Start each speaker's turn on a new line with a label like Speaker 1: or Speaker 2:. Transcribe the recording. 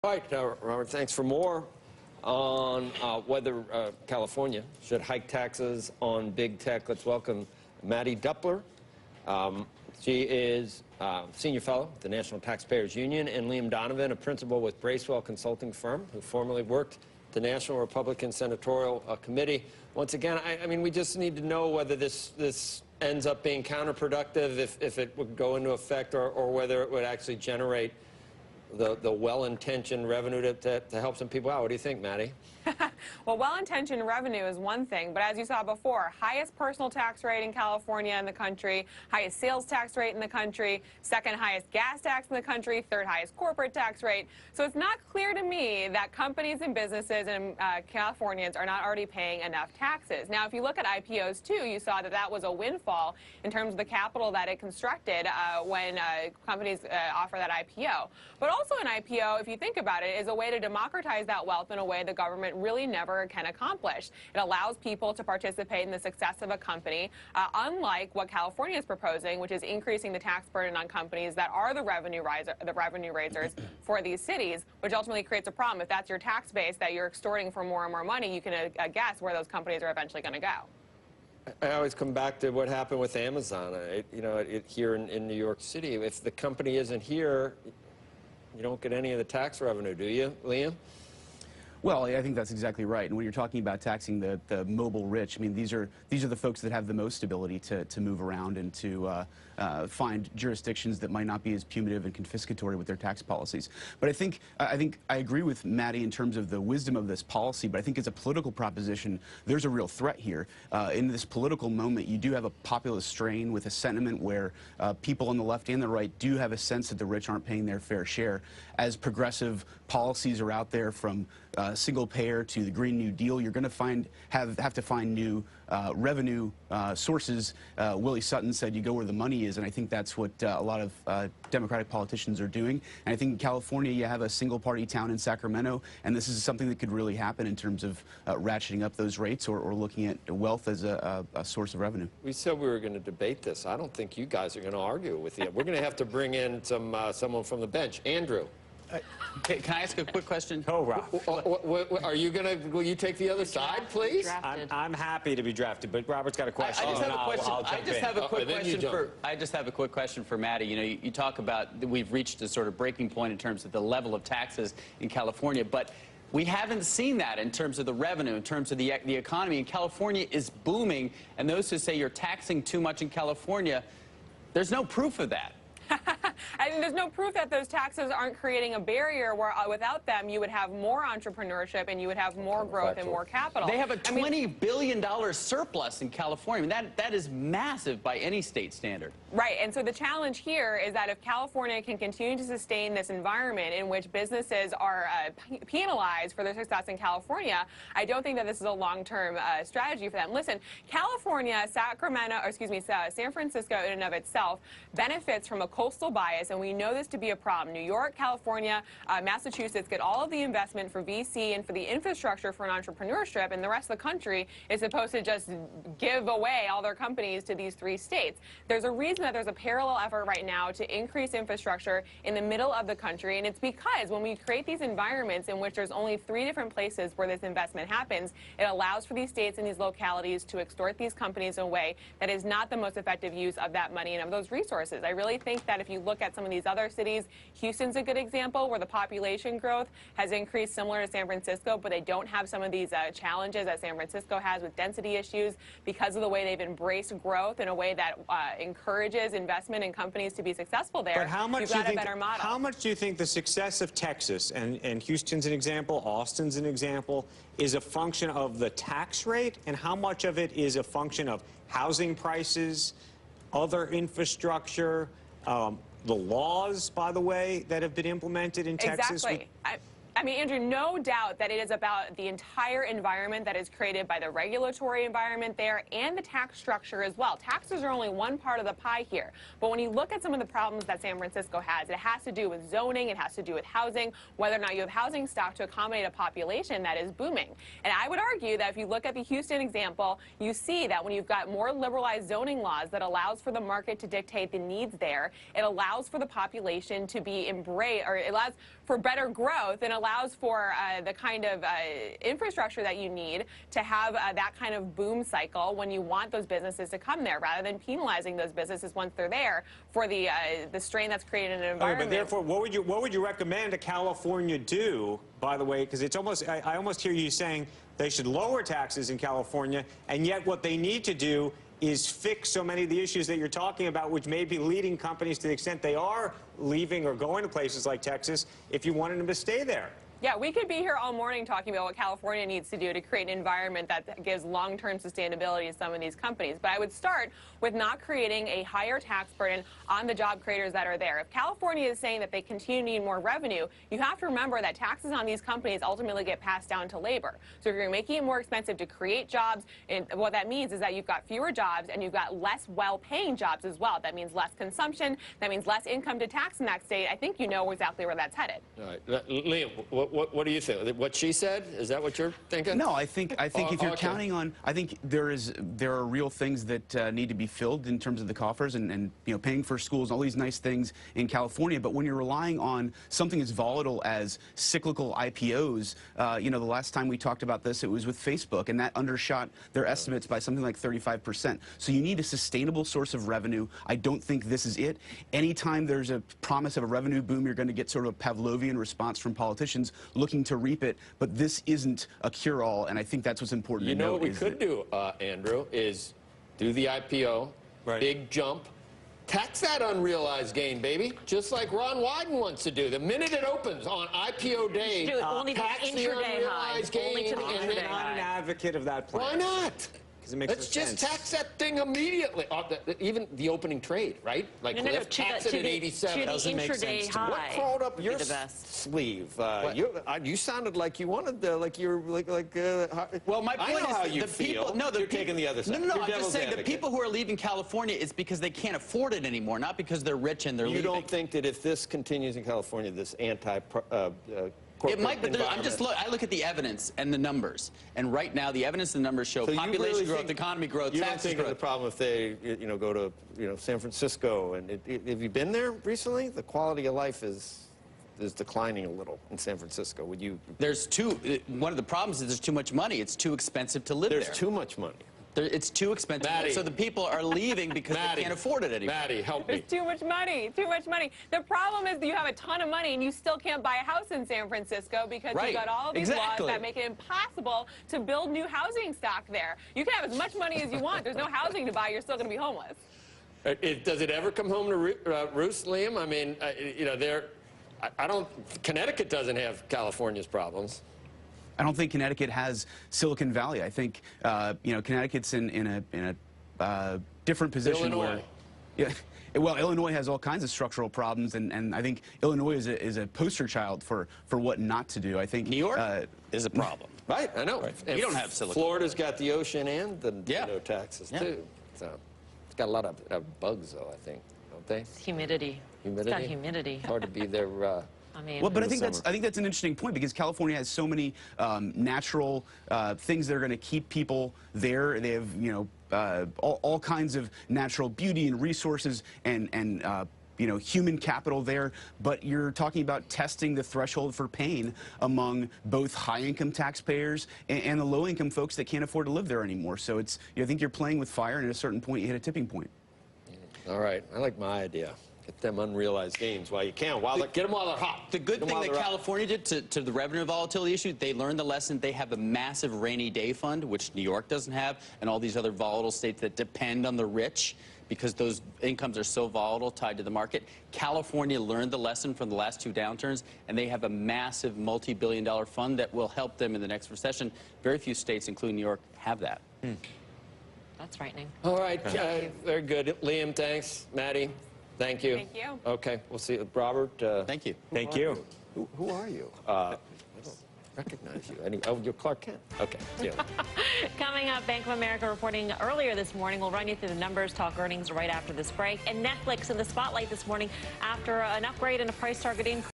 Speaker 1: All right, Robert, thanks for more on whether California should hike taxes on big tech. Let's welcome Mattie Duppler. She is senior fellow at the National Taxpayers Union, and Liam Donovan, a principal with Bracewell Consulting Firm, who formerly worked at the National Republican Senatorial Committee. Once again, I mean, we just need to know whether this ends up being counterproductive if it would go into effect, or whether it would actually generate the well-intentioned revenue to help some people out. What do you think, Mattie?
Speaker 2: Well, well-intentioned revenue is one thing, but as you saw before, highest personal tax rate in California in the country, highest sales tax rate in the country, second highest gas tax in the country, third highest corporate tax rate. So it's not clear to me that companies and businesses and Californians are not already paying enough taxes. Now, if you look at IPOs too, you saw that that was a windfall in terms of the capital that it constructed when companies offer that IPO. But also an IPO, if you think about it, is a way to democratize that wealth in a way the government really never can accomplish. It allows people to participate in the success of a company, unlike what California is proposing, which is increasing the tax burden on companies that are the revenue raisers for these cities, which ultimately creates a problem. If that's your tax base that you're extorting for more and more money, you can guess where those companies are eventually going to go.
Speaker 1: I always come back to what happened with Amazon. Here in New York City, if the company isn't here, you don't get any of the tax revenue, do you, Liam?
Speaker 3: Well, I think that's exactly right. And when you're talking about taxing the mobile rich, I mean, these are the folks that have the most ability to move around and to find jurisdictions that might not be as punitive and confiscatory with their tax policies. But I think I agree with Mattie in terms of the wisdom of this policy, but I think as a political proposition, there's a real threat here. In this political moment, you do have a populist strain with a sentiment where people on the left and the right do have a sense that the rich aren't paying their fair share. As progressive policies are out there, from single payer to the Green New Deal, you're going to have to find new revenue sources. Willie Sutton said you go where the money is, and I think that's what a lot of Democratic politicians are doing. And I think in California you have a single-party town in Sacramento, and this is something that could really happen in terms of ratcheting up those rates or looking at wealth as a source of revenue.
Speaker 1: We said we were going to debate this. I don't think you guys are going to argue with you. We're going to have to bring in someone from the bench. Andrew.
Speaker 4: Can I ask a quick question?
Speaker 1: Oh, Rob. Are you will you take the other side, please?
Speaker 5: I'm happy to be drafted, but Robert's got a question.
Speaker 4: I just have a quick question for Mattie. You know, you talk about we've reached a sort of breaking point in terms of the level of taxes in California, but we haven't seen that in terms of the revenue, in terms of the economy. And California is booming, and those who say you're taxing too much in California, there's no proof of that.
Speaker 2: I think there's no proof that those taxes aren't creating a barrier where without them you would have more entrepreneurship and you would have more growth and more capital.
Speaker 4: They have a $20 billion surplus in California. I mean, that is massive by any state standard.
Speaker 2: Right, and so the challenge here is that if California can continue to sustain this environment in which businesses are penalized for their success in California, I don't think that this is a long-term strategy for them. Listen, California, San Francisco in and of itself benefits from a coastal bias, and we know this to be a problem. New York, California, Massachusetts get all of the investment for VC and for the infrastructure for an entrepreneurship, and the rest of the country is supposed to just give away all their companies to these three states. There's a reason that there's a parallel effort right now to increase infrastructure in the middle of the country, and it's because when we create these environments in which there's only 3 different places where this investment happens, it allows for these states and these localities to extort these companies in a way that is not the most effective use of that money and of those resources. I really think that if you look at some of these other cities, Houston's a good example where the population growth has increased similar to San Francisco, but they don't have some of these challenges that San Francisco has with density issues because of the way they've embraced growth in a way that encourages investment in companies to be successful there.
Speaker 5: But how much
Speaker 2: You've got a better model.
Speaker 5: How much do you think the success of Texas, and Houston's an example, Austin's an example, is a function of the tax rate, and how much of it is a function of housing prices, other infrastructure, the laws, by the way, that have been implemented in Texas?
Speaker 2: Exactly. I mean, Andrew, no doubt that it is about the entire environment that is created by the regulatory environment there and the tax structure as well. Taxes are only one part of the pie here. But when you look at some of the problems that San Francisco has, it has to do with zoning, it has to do with housing, whether or not you have housing stock to accommodate a population that is booming. And I would argue that if you look at the Houston example, you see that when you've got more liberalized zoning laws that allows for the market to dictate the needs there, it allows for the population to be embraced, or it allows for better growth and allows for the kind of infrastructure that you need to have that kind of boom cycle when you want those businesses to come there, rather than penalizing those businesses once they're there for the strain that's created in an environment.
Speaker 5: Okay, but therefore, what would you recommend California do, by the way? Because it's almost, I almost hear you saying they should lower taxes in California, and yet what they need to do is fix so many of the issues that you're talking about, which may be leading companies, to the extent they are leaving or going to places like Texas, if you wanted them to stay there.
Speaker 2: Yeah, we could be here all morning talking about what California needs to do to create an environment that gives long-term sustainability to some of these companies. But I would start with not creating a higher tax burden on the job creators that are there. If California is saying that they continue to need more revenue, you have to remember that taxes on these companies ultimately get passed down to labor. So if you're making it more expensive to create jobs, and what that means is that you've got fewer jobs and you've got less well-paying jobs as well. That means less consumption. That means less income to tax in that state. I think you know exactly where that's headed.
Speaker 1: All right. Liam, what do you think? What she said? Is that what you're thinking?
Speaker 3: No, I think if you're counting on, I think there are real things that need to be filled in terms of the coffers and you know, paying for schools, all these nice things in California. But when you're relying on something as volatile as cyclical IPOs, you know, the last time we talked about this, it was with Facebook, and that undershot their estimates by something like 35%. So you need a sustainable source of revenue. I don't think this is it. Anytime there's a promise of a revenue boom, you're going to get sort of a Pavlovian response from politicians looking to reap it, but this isn't a cure-all, and I think that's what's important to note.
Speaker 1: You know what we could do, Andrew, is do the IPO, big jump, tax that unrealized gain, baby, just like Ron Wyden wants to do. The minute it opens on IPO day,
Speaker 6: do it only
Speaker 1: tax the
Speaker 6: intraday high.
Speaker 1: unrealized gain.
Speaker 6: Only to the intraday
Speaker 5: I'm not an advocate of that plan.
Speaker 1: Why not?
Speaker 5: Because it makes
Speaker 1: Let's
Speaker 5: no
Speaker 1: just
Speaker 5: sense.
Speaker 1: tax that thing immediately. Even the opening trade, right? Like,
Speaker 6: No,
Speaker 1: let's tax it at 87.
Speaker 6: Doesn't make sense to me.
Speaker 1: What crawled up your
Speaker 6: the best.
Speaker 1: sleeve? You sounded like you wanted, like you're like.
Speaker 4: Well, my point
Speaker 1: I know
Speaker 4: is
Speaker 1: how you
Speaker 4: the
Speaker 1: feel.
Speaker 4: people. No,
Speaker 1: you're taking the other side.
Speaker 4: No,
Speaker 1: You're
Speaker 4: I'm just
Speaker 1: devil's
Speaker 4: saying the
Speaker 1: advocate.
Speaker 4: people who are leaving California is because they can't afford it anymore, not because they're rich and they're leaving.
Speaker 1: You don't think that if this continues in California, this
Speaker 4: It might, but I look at the evidence and the numbers, and right now the evidence and the numbers show population growth, economy growth,
Speaker 1: you
Speaker 4: taxes
Speaker 1: don't think
Speaker 4: growth.
Speaker 1: of the problem if they, go to, San Francisco, and have you been there recently? The quality of life is declining a little in San Francisco. Would you?
Speaker 4: One of the problems is there's too much money. It's too expensive to live there.
Speaker 1: There's too much money.
Speaker 4: It's too expensive.
Speaker 1: Mattie.
Speaker 4: So the people are leaving because they can't afford it anymore.
Speaker 1: Mattie, help me.
Speaker 2: There's too much money, too much money. The problem is that you have a ton of money and you still can't buy a house in San Francisco because you've got all these laws that make it impossible to build new housing stock there. You can have as much money as you want. There's no housing to buy. You're still going to be homeless.
Speaker 1: Does it ever come home to roost, Liam? I mean, Connecticut doesn't have California's problems.
Speaker 3: I don't think Connecticut has Silicon Valley. I think Connecticut's in a different position.
Speaker 1: Illinois.
Speaker 3: Well, Illinois has all kinds of structural problems, and I think Illinois is a poster child for what not to do. I think
Speaker 4: New York is a problem.
Speaker 1: Right, I know.
Speaker 4: Right.
Speaker 1: And
Speaker 4: You don't have Silicon
Speaker 1: Florida's got the ocean and the no taxes too. So it's got a lot of bugs, though. I think, don't they?
Speaker 6: It's humidity.
Speaker 1: Humidity.
Speaker 6: It's got humidity.
Speaker 1: It's hard to be there.
Speaker 6: I mean,
Speaker 3: well, but I think that's an interesting point, because California has so many natural things that are going to keep people there. They have all kinds of natural beauty and resources and human capital there. But you're talking about testing the threshold for pain among both high-income taxpayers and the low-income folks that can't afford to live there anymore. So I think you're playing with fire, and at a certain point you hit a tipping point.
Speaker 1: All right, I like my idea. Get them unrealized gains while you can. Get them while they're hot.
Speaker 4: The good thing that California did to the revenue volatility issue, they learned the lesson. They have a massive rainy day fund, which New York doesn't have, and all these other volatile states that depend on the rich because those incomes are so volatile, tied to the market. California learned the lesson from the last two downturns, and they have a massive multi-billion-dollar fund that will help them in the next recession. Very few states, including New York, have that.
Speaker 6: That's frightening.
Speaker 1: All right, very good. Liam, thanks. Mattie, thank you.
Speaker 2: Thank you.
Speaker 1: Okay, we'll see you. Robert.
Speaker 4: Thank you.
Speaker 5: Thank you.
Speaker 1: Who are you? I don't recognize you. Oh, you're Clark Kent. Okay. Yeah.
Speaker 6: Coming up, Bank of America reporting earlier this morning. We'll run you through the numbers, talk earnings right after this break. And Netflix in the spotlight this morning after an upgrade and a price target increase.